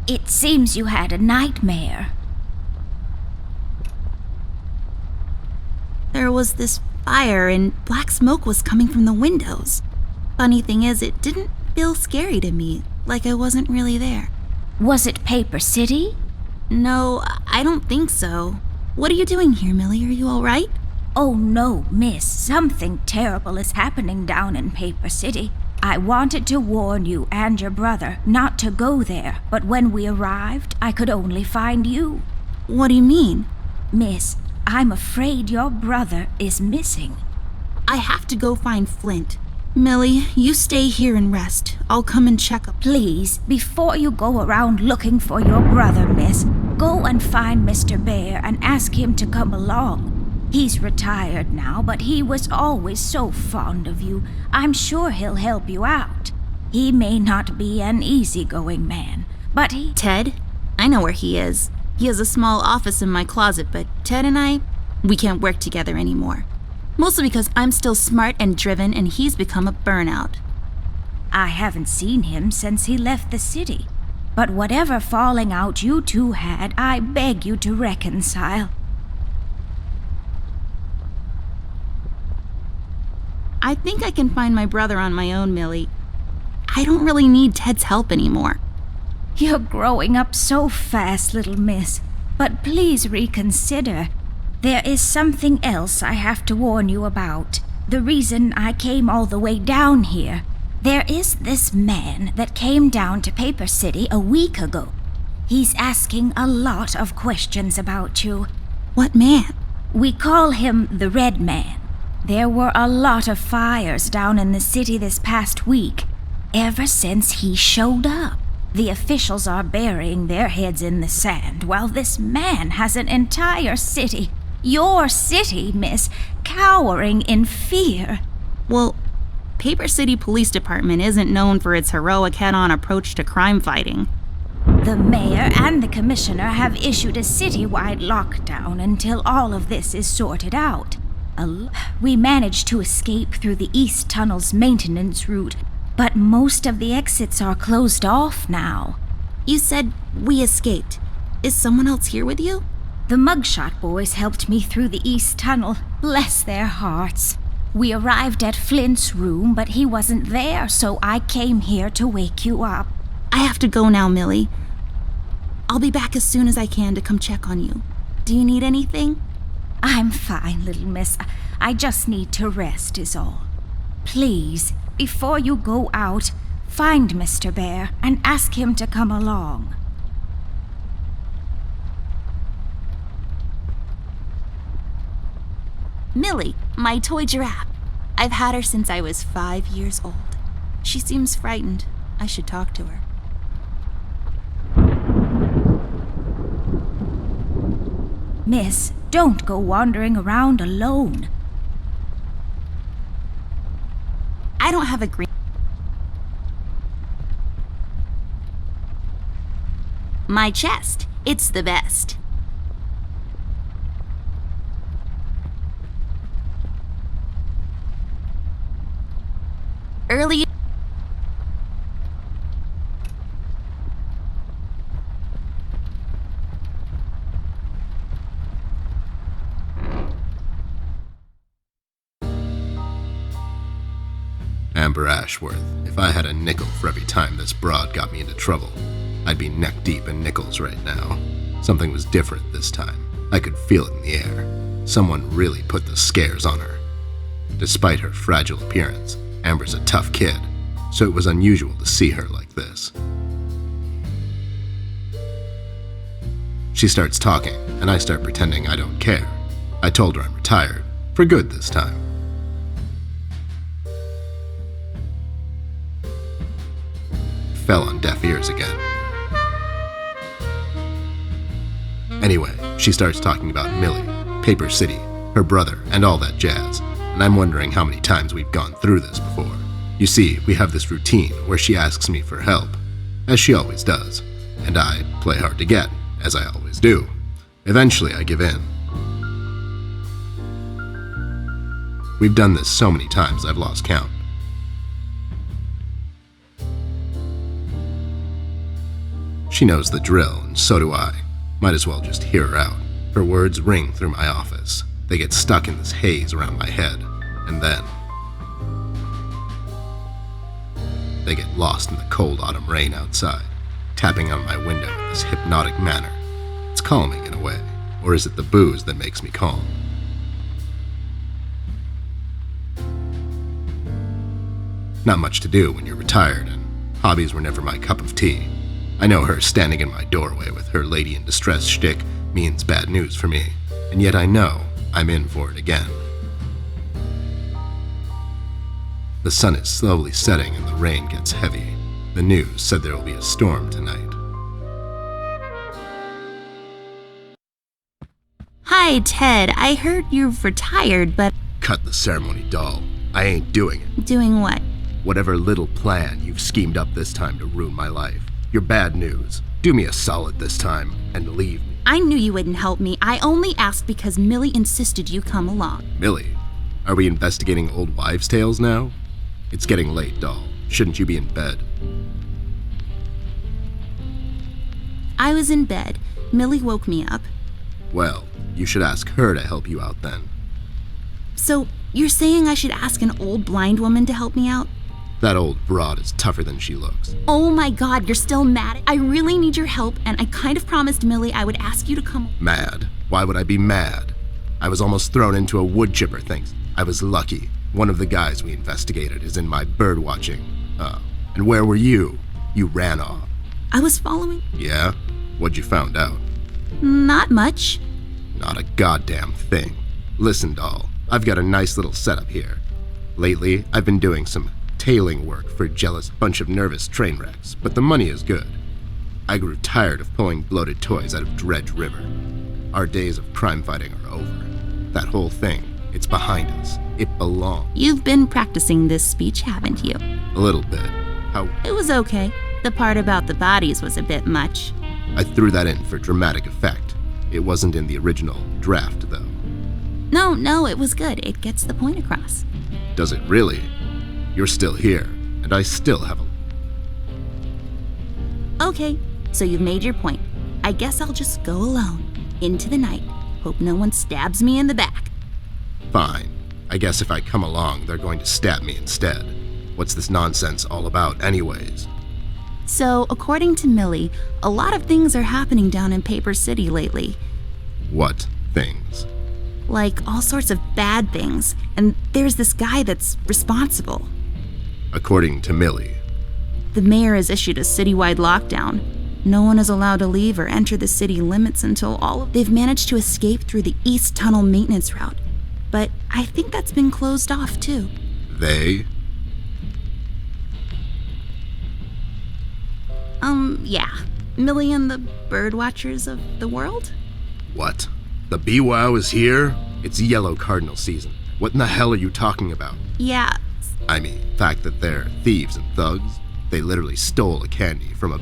It seems you had a nightmare. There was this fire and black smoke was coming from the windows. Funny thing is, it didn't feel scary to me, like I wasn't really there. Was it Paper City? No, I don't think so. What are you doing here, Millie? Are you all right? Oh no, miss. Something terrible is happening down in Paper City. I wanted to warn you and your brother not to go there, but when we arrived, I could only find you. What do you mean? Miss, I'm afraid your brother is missing. I have to go find Flint. Millie, you stay here and rest. I'll come and check up. Please, before you go around looking for your brother, miss, go and find Mr. Bear and ask him to come along. He's retired now, but he was always so fond of you. I'm sure he'll help you out. He may not be an easygoing man, but he... Ted? I know where he is. He has a small office in my closet, but Ted and we can't work together anymore. Mostly because I'm still smart and driven and he's become a burnout. I haven't seen him since he left the city. But whatever falling out you two had, I beg you to reconcile. I think I can find my brother on my own, Millie. I don't really need Ted's help anymore. You're growing up so fast, little miss. But please reconsider. There is something else I have to warn you about. The reason I came all the way down here. There is this man that came down to Paper City a week ago. He's asking a lot of questions about you. What man? We call him the Red Man. There were a lot of fires down in the city this past week, ever since he showed up. The officials are burying their heads in the sand, while this man has an entire city, your city, miss, cowering in fear. Well, Paper City Police Department isn't known for its heroic head-on approach to crime fighting. The mayor and the commissioner have issued a citywide lockdown until all of this is sorted out. We managed to escape through the East Tunnel's maintenance route, but most of the exits are closed off now. You said we escaped. Is someone else here with you? The Mugshot boys helped me through the East Tunnel, bless their hearts. We arrived at Flint's room, but he wasn't there, so I came here to wake you up. I have to go now, Millie. I'll be back as soon as I can to come check on you. Do you need anything? I'm fine, little miss. I just need to rest is all. Please, before you go out, find Mr. Bear and ask him to come along. Millie, my toy giraffe. I've had her since I was 5 years old. She seems frightened. I should talk to her. Miss, don't go wandering around alone. I don't have a green... My chest. It's the best. Early... Amber Ashworth, if I had a nickel for every time this broad got me into trouble, I'd be neck deep in nickels right now. Something was different this time. I could feel it in the air. Someone really put the scares on her. Despite her fragile appearance, Amber's a tough kid, so it was unusual to see her like this. She starts talking, and I start pretending I don't care. I told her I'm retired, for good this time. Fell on deaf ears again. Anyway, she starts talking about Millie, Paper City, her brother, and all that jazz, and I'm wondering how many times we've gone through this before. You see, we have this routine where she asks me for help, as she always does, and I play hard to get, as I always do. Eventually, I give in. We've done this so many times I've lost count. She knows the drill, and so do I. Might as well just hear her out. Her words ring through my office. They get stuck in this haze around my head, and then they get lost in the cold autumn rain outside, tapping on my window in this hypnotic manner. It's calming in a way, or is it the booze that makes me calm? Not much to do when you're retired, and hobbies were never my cup of tea. I know her standing in my doorway with her lady in distress shtick means bad news for me, and yet I know I'm in for it again. The sun is slowly setting and the rain gets heavy. The news said there will be a storm tonight. Hi, Ted. I heard you've retired, but Cut the ceremony, doll. I ain't doing it. doing what? Whatever little plan you've schemed up this time to ruin my life. You're bad news. Do me a solid this time and leave me. I knew you wouldn't help me. I only asked because Millie insisted you come along. Millie, are we investigating old wives' tales now? It's getting late, doll. Shouldn't you be in bed? I was in bed. Millie woke me up. Well, you should ask her to help you out then. So, you're saying I should ask an old blind woman to help me out? That old broad is tougher than she looks. Oh my god, you're still mad? I really need your help, and I kind of promised Millie I would ask you to come. Mad? Why would I be mad? I was almost thrown into a wood chipper thing. I was lucky. One of the guys we investigated is in my bird watching. And where were you? You ran off. I was following. Yeah? What'd you found out? Not much. Not a goddamn thing. Listen, doll, I've got a nice little setup here. Lately, I've been doing some tailing work for a jealous bunch of nervous train wrecks, but the money is good. I grew tired of pulling bloated toys out of Dredge River. Our days of crime fighting are over. That whole thing, it's behind us. It belongs. You've been practicing this speech, haven't you? A little bit. How It was okay. The part about the bodies was a bit much. I threw that in for dramatic effect. It wasn't in the original draft, though. No, it was good. It gets the point across. Does it really? You're still here, and I still have a... Okay, so you've made your point. I guess I'll just go alone, into the night. Hope no one stabs me in the back. Fine. I guess if I come along, they're going to stab me instead. What's this nonsense all about anyways? So, according to Millie, a lot of things are happening down in Paper City lately. What things? Like all sorts of bad things. And there's this guy that's responsible. According to Millie. The mayor has issued a citywide lockdown. No one is allowed to leave or enter the city limits until they've managed to escape through the East Tunnel maintenance route. But I think that's been closed off too. They? Yeah. Millie and the bird watchers of the world? What? The BWOW is here? It's yellow cardinal season. What in the hell are you talking about? Yeah. I mean, the fact that they're thieves and thugs. They literally stole a candy from a